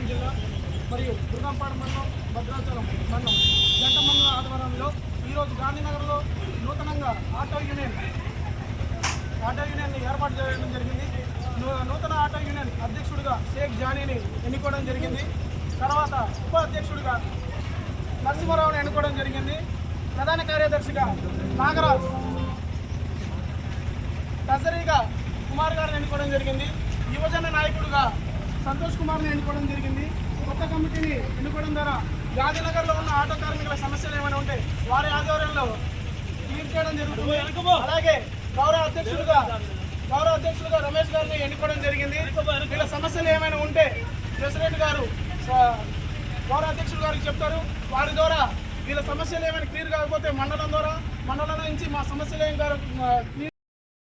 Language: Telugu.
అనంతపురం జిల్లా మరియు దుర్గంపాడు మండలం, భద్రాచలం మండలం జంట మండల ఆధ్వర్యంలో ఈరోజు గాంధీనగర్లో నూతనంగా ఆటో యూనియన్ ఏర్పాటు చేయడం జరిగింది. నూతన ఆటో యూనియన్ అధ్యక్షుడిగా షేక్ జానీని ఎన్నుకోవడం జరిగింది. తర్వాత ఉపాధ్యక్షుడిగా నరసింహారావుని ఎన్నుకోవడం జరిగింది. ప్రధాన కార్యదర్శిగా నాగరాజ్, ట్రెజరీగా కుమార్ గారిని ఎన్నుకోవడం జరిగింది. యువజన నాయకుడిగా సంతోష్ కుమార్ని ఎన్నుకోవడం జరిగింది. కొత్త కమిటీని ఎన్నుకోవడం ద్వారా గాంధీనగర్లో ఉన్న ఆటో కార్మికుల సమస్యలు ఏమైనా ఉంటే వారి ఆధ్వర్యంలో తీర్చేయడం జరుగుతుంది. అలాగే గౌరవ అధ్యక్షులుగా రమేష్ గారిని ఎన్నుకోవడం జరిగింది. వీళ్ళ సమస్యలు ఏమైనా ఉంటే ప్రెసిడెంట్ గారు గౌరవ అధ్యక్షులు గారికి చెప్తారు. వారి ద్వారా వీళ్ళ సమస్యలు ఏమైనా క్లియర్ కాకపోతే మండలం నుంచి మా సమస్యలు ఏం